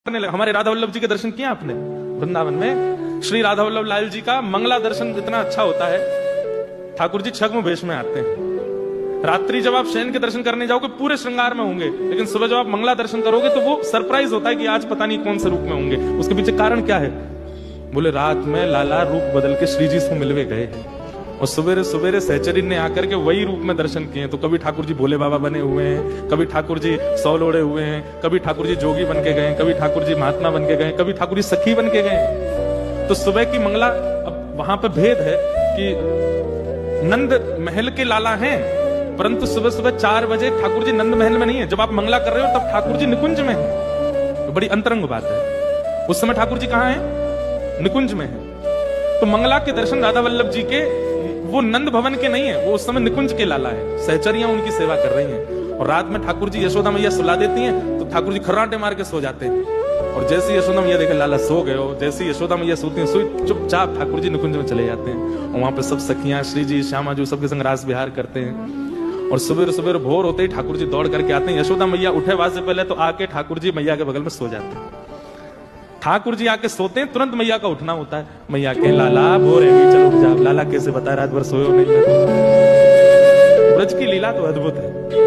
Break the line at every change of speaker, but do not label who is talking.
हमारे राधा वल्लभ जी के दर्शन किए आपने वृंदावन में? श्री राधा वल्लभ लाल जी का मंगला दर्शन इतना अच्छा होता है। ठाकुर जी छद्म वेश में आते हैं। रात्रि जब आप शयन के दर्शन करने जाओगे पूरे श्रृंगार में होंगे, लेकिन सुबह जब आप मंगला दर्शन करोगे तो वो सरप्राइज होता है कि आज पता नहीं कौन से रूप में होंगे। उसके पीछे कारण क्या है? बोले रात में लाला रूप बदल के श्री जी से मिलवे गए और सवेरे सवेरे सहचरी ने आकर के वही रूप में दर्शन किए। तो कभी ठाकुर जी भोले बाबा बने हुए हैं, कभी ठाकुर जी सौल ओढ़े हुए हैं, कभी ठाकुर जी जोगी बन के गए, कभी ठाकुर जी महात्मा बन के गए, कभी ठाकुर जी सखी बन के गए। तो सुबह की मंगला, अब वहां पे भेद है कि नंद महल के लाला हैं, परंतु सुबह सुबह 4 बजे ठाकुर जी नंद महल में नहीं है। जब आप मंगला कर रहे हो तब ठाकुर जी निकुंज में है। तो बड़ी अंतरंग बात है। उस समय ठाकुर जी कहां है? निकुंज में है। तो मंगला के दर्शन राधा वल्लभ जी के वो नंद भवन के नहीं है, वो उस समय निकुंज के लाला है। सहचरियां उनकी सेवा कर रही हैं और रात में ठाकुर जी यशोदा मैया सुला देती हैं तो ठाकुर जी खर्राटे मार के सो जाते हैं। और जैसे यशोदा मैया देखे लाला सो गए हो, जैसे यशोदा मैया सोती हैं, सोई चुपचाप ठाकुर जी निकुंज में चले जाते हैं और वहां पे सब सखियां श्री जी श्यामा जी सबके संग रास विहार करते हैं। और सुबह सुबह भोर होते ही ठाकुर जी दौड़ करके आते हैं। यशोदा मैया उठे वहां से पहले तो आके ठाकुर जी मैया के बगल में सो जाते हैं। ठाकुर जी आके सोते हैं, तुरंत मैया का उठना होता है। मैया के लाला भोर है, चलो उठ जा। लाला कैसे बताए रात भर सोए हो नहीं? ब्रज की लीला तो अद्भुत है।